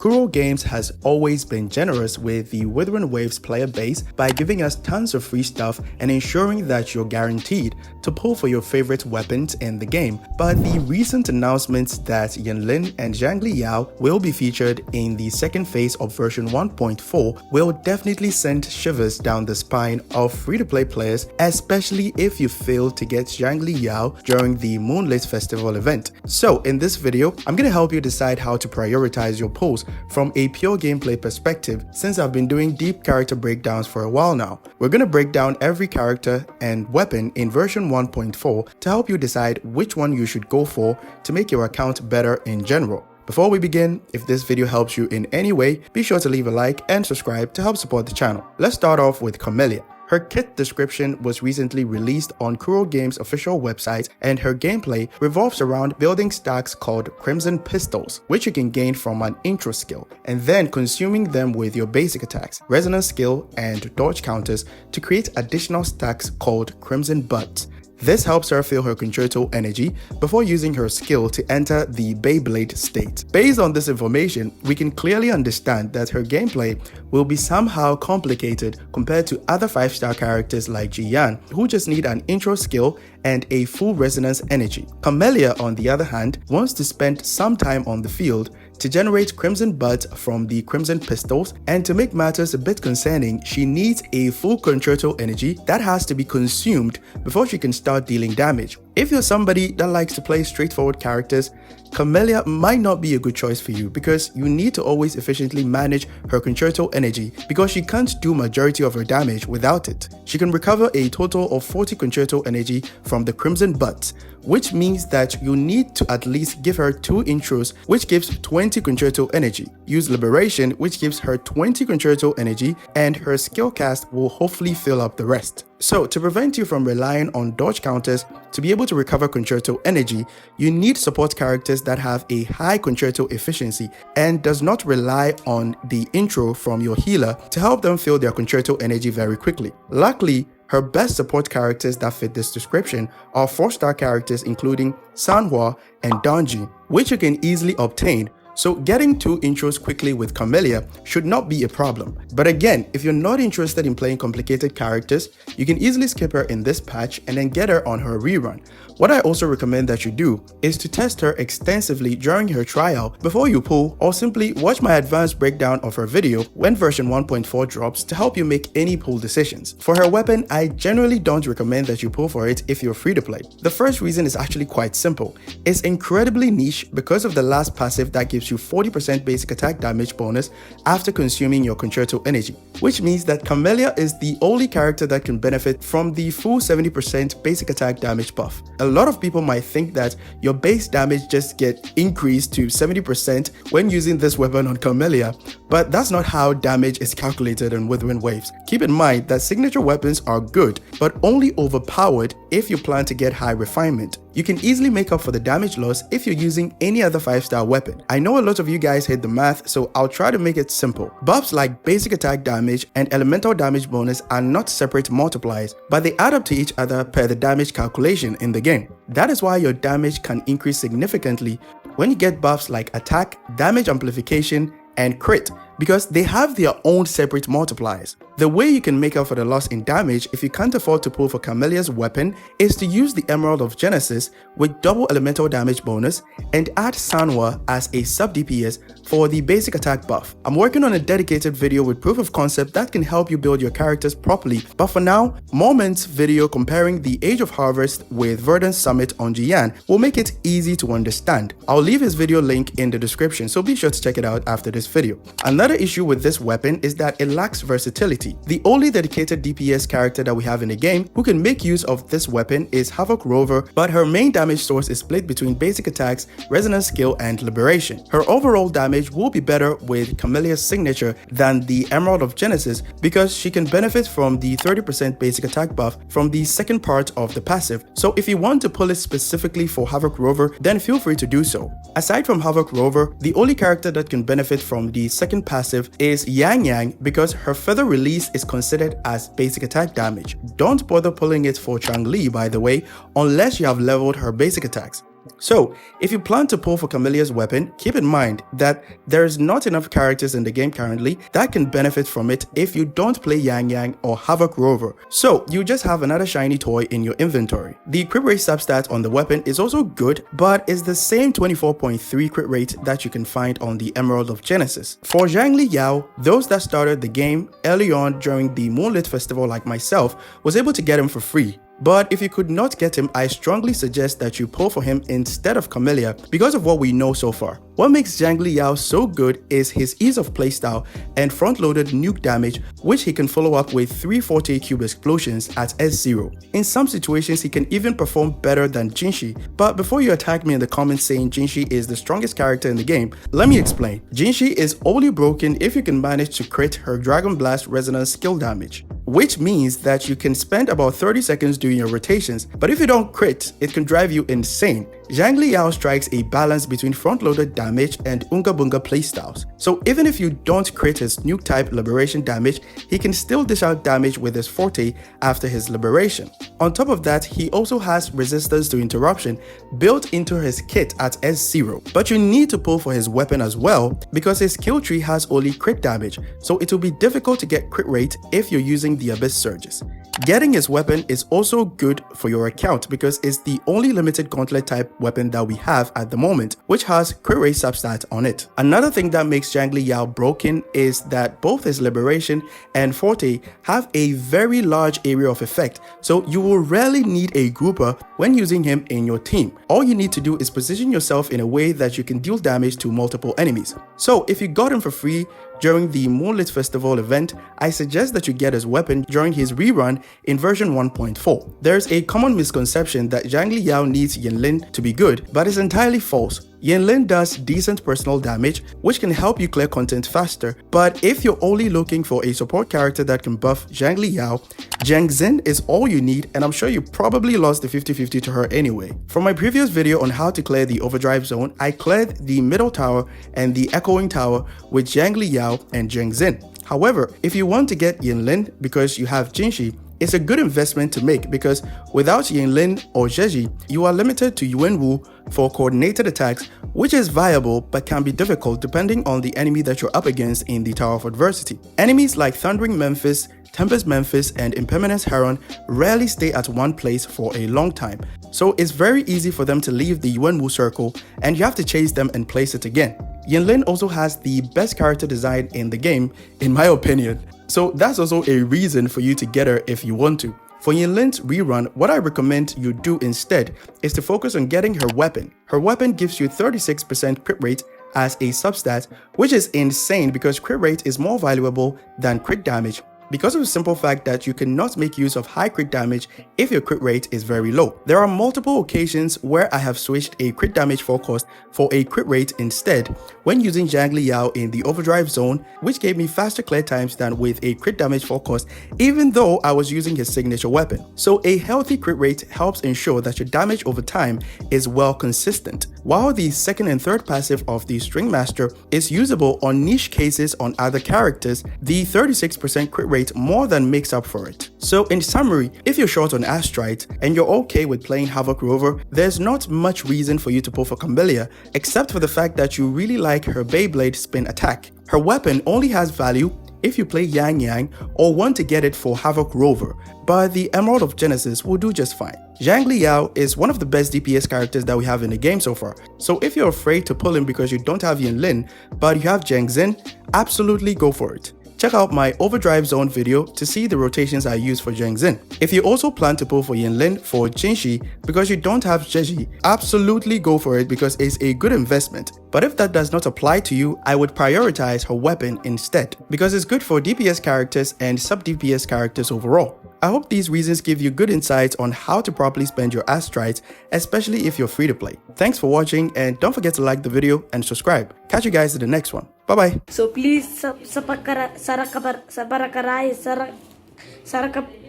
Kuro Games has always been generous with the Wuthering Waves player base by giving us tons of free stuff and ensuring that you're guaranteed to pull for your favorite weapons in the game. But the recent announcements that Yinlin and Xiangli Yao will be featured in the second phase of version 1.4 will definitely send shivers down the spine of free-to-play players, especially if you fail to get Xiangli Yao during the Moonlit Festival event. So in this video, I'm going to help you decide how to prioritize your pulls from a pure gameplay perspective, since I've been doing deep character breakdowns for a while now. We're going to break down every character and weapon in version 1.4 to help you decide which one you should go for to make your account better in general. Before we begin, if this video helps you in any way, be sure to leave a like and subscribe to help support the channel. Let's start off with Camellya. Her kit description was recently released on Kuro Games' official website, and her gameplay revolves around building stacks called Crimson Pistols, which you can gain from an intro skill, and then consuming them with your basic attacks, resonance skill, and dodge counters to create additional stacks called Crimson Butts. This helps her fill her concerto energy before using her skill to enter the Beyblade state. Based on this information, we can clearly understand that her gameplay will be somehow complicated compared to other 5-star characters like Jiyan, who just need an intro skill and a full resonance energy. Camellya, on the other hand, wants to spend some time on the field to generate Crimson Buds from the Crimson Pistols, and to make matters a bit concerning, she needs a full concerto energy that has to be consumed before she can start dealing damage. If you're somebody that likes to play straightforward characters, Camellya might not be a good choice for you, because you need to always efficiently manage her concerto energy, because she can't do majority of her damage without it. She can recover a total of 40 concerto energy from the Crimson Buds, which means that you need to at least give her 2 intros, which gives 20 concerto energy. Use Liberation, which gives her 20 concerto energy, and her skill cast will hopefully fill up the rest. So, to prevent you from relying on dodge counters to be able to recover concerto energy, you need support characters that have a high concerto efficiency and does not rely on the intro from your healer to help them fill their concerto energy very quickly. Luckily, her best support characters that fit this description are 4-star characters including Sanhua and Donji, which you can easily obtain. So getting 2 intros quickly with Camellya should not be a problem. But again, if you're not interested in playing complicated characters, you can easily skip her in this patch and then get her on her rerun. What I also recommend that you do is to test her extensively during her trial before you pull, or simply watch my advanced breakdown of her video when version 1.4 drops to help you make any pull decisions. For her weapon, I generally don't recommend that you pull for it if you're free to play. The first reason is actually quite simple. It's incredibly niche because of the last passive that gives you 40% basic attack damage bonus after consuming your concerto energy, which means that Camellya is the only character that can benefit from the full 70% basic attack damage buff. A lot of people might think that your base damage just gets increased to 70% when using this weapon on Camellya, but that's not how damage is calculated in Wuthering Waves. Keep in mind that signature weapons are good, but only overpowered if you plan to get high refinement. You can easily make up for the damage loss if you're using any other 5-star weapon. I know a lot of you guys hate the math, so I'll try to make it simple. Buffs like basic attack damage and elemental damage bonus are not separate multipliers, but they add up to each other per the damage calculation in the game. That is why your damage can increase significantly when you get buffs like attack, damage amplification, and crit, because they have their own separate multipliers. The way you can make up for the loss in damage if you can't afford to pull for Camellya's weapon is to use the Emerald of Genesis with double elemental damage bonus and add Sanhua as a sub DPS for the basic attack buff. I'm working on a dedicated video with proof of concept that can help you build your characters properly, but for now, Morments video comparing the Age of Harvest with Verdant's Summit on Jiyan will make it easy to understand. I'll leave his video link in the description, so be sure to check it out after this video. Another issue with this weapon is that it lacks versatility. The only dedicated DPS character that we have in the game who can make use of this weapon is Havoc Rover, but her main damage source is split between basic attacks, resonance skill, and liberation. Her overall damage will be better with Camellya's signature than the Emerald of Genesis, because she can benefit from the 30% basic attack buff from the second part of the passive. So if you want to pull it specifically for Havoc Rover, then feel free to do so. Aside from Havoc Rover, the only character that can benefit from the second passive is Yang, because her feather release is considered as basic attack damage. Don't bother pulling it for Xiangli, by the way, unless you have leveled her basic attacks. So, if you plan to pull for Camellya's weapon, keep in mind that there's not enough characters in the game currently that can benefit from it if you don't play Yang Yang or Havoc Rover. So, you just have another shiny toy in your inventory. The crit rate substat on the weapon is also good, but is the same 24.3 crit rate that you can find on the Emerald of Genesis. For Xiangli Yao, those that started the game early on during the Moonlit Festival like myself was able to get him for free. But if you could not get him, I strongly suggest that you pull for him instead of Camellya because of what we know so far. What makes Xiangli Yao so good is his ease of playstyle and front-loaded nuke damage, which he can follow up with 3 40 cube explosions at S0. In some situations, he can even perform better than Jinshi. But before you attack me in the comments saying Jinshi is the strongest character in the game, let me explain. Jinshi is only broken if you can manage to crit her Dragon Blast Resonance skill damage, which means that you can spend about 30 seconds doing your rotations, but if you don't crit, it can drive you insane. Xiangli Yao strikes a balance between front-loaded damage and Unga Bunga playstyles. So even if you don't crit his nuke type liberation damage, he can still dish out damage with his forte after his liberation. On top of that, he also has resistance to interruption built into his kit at S0. But you need to pull for his weapon as well because his skill tree has only crit damage, so it will be difficult to get crit rate if you're using the Abyss Surges. Getting his weapon is also good for your account because it's the only limited gauntlet type weapon that we have at the moment, which has crit rate substat on it. Another thing that makes Xiangli Yao broken is that both his liberation and forte have a very large area of effect, so you will rarely need a grouper when using him in your team. All you need to do is position yourself in a way that you can deal damage to multiple enemies. So if you got him for free during the Moonlit Festival event, I suggest that you get his weapon during his rerun in version 1.4. There's a common misconception that Xiangli Yao needs Yinlin to be good, but it's entirely false. Yinlin does decent personal damage, which can help you clear content faster, but if you're only looking for a support character that can buff Xiangli Yao, Zheng Xin is all you need, and I'm sure you probably lost the 50-50 to her anyway. From my previous video on how to clear the overdrive zone, I cleared the middle tower and the echoing tower with Xiangli Yao and Zheng Xin. However, if you want to get Yinlin because you have Jinshi, it's a good investment to make because without Yinlin or Zheji, you are limited to Yuanwu for coordinated attacks, which is viable but can be difficult depending on the enemy that you're up against in the Tower of Adversity. Enemies like Thundering Memphis, Tempest Memphis, and Impermanence Heron rarely stay at one place for a long time, so it's very easy for them to leave the Yuanwu circle and you have to chase them and place it again. Yinlin also has the best character design in the game, in my opinion. So that's also a reason for you to get her if you want to. For Yinlin's rerun, what I recommend you do instead is to focus on getting her weapon. Her weapon gives you 36% crit rate as a substat, which is insane because crit rate is more valuable than crit damage because of the simple fact that you cannot make use of high crit damage if your crit rate is very low. There are multiple occasions where I have switched a crit damage forecast for a crit rate instead when using Xiangli Yao in the overdrive zone, which gave me faster clear times than with a crit damage forecast even though I was using his signature weapon. So a healthy crit rate helps ensure that your damage over time is well consistent. While the second and third passive of the String Master is usable on niche cases on other characters, the 36% crit rate more than makes up for it. So in summary, if you're short on Astrite and you're okay with playing Havoc Rover, there's not much reason for you to pull for Camellya except for the fact that you really like her Beyblade spin attack. Her weapon only has value if you play Yang Yang or want to get it for Havoc Rover, but the Emerald of Genesis will do just fine. Xiangli Yao is one of the best DPS characters that we have in the game so far, so if you're afraid to pull him because you don't have Yinlin, but you have Zheng Xin, absolutely go for it. Check out my overdrive zone video to see the rotations I use for Zheng Xin. If you also plan to pull for Yinlin for Jinshi because you don't have Zheji, absolutely go for it because it's a good investment. But if that does not apply to you, I would prioritize her weapon instead because it's good for DPS characters and sub-DPS characters overall. I hope these reasons give you good insights on how to properly spend your Astrites, especially if you're free to play. Thanks for watching and don't forget to like the video and subscribe. Catch you guys in the next one. Bye-bye. So please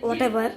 whatever.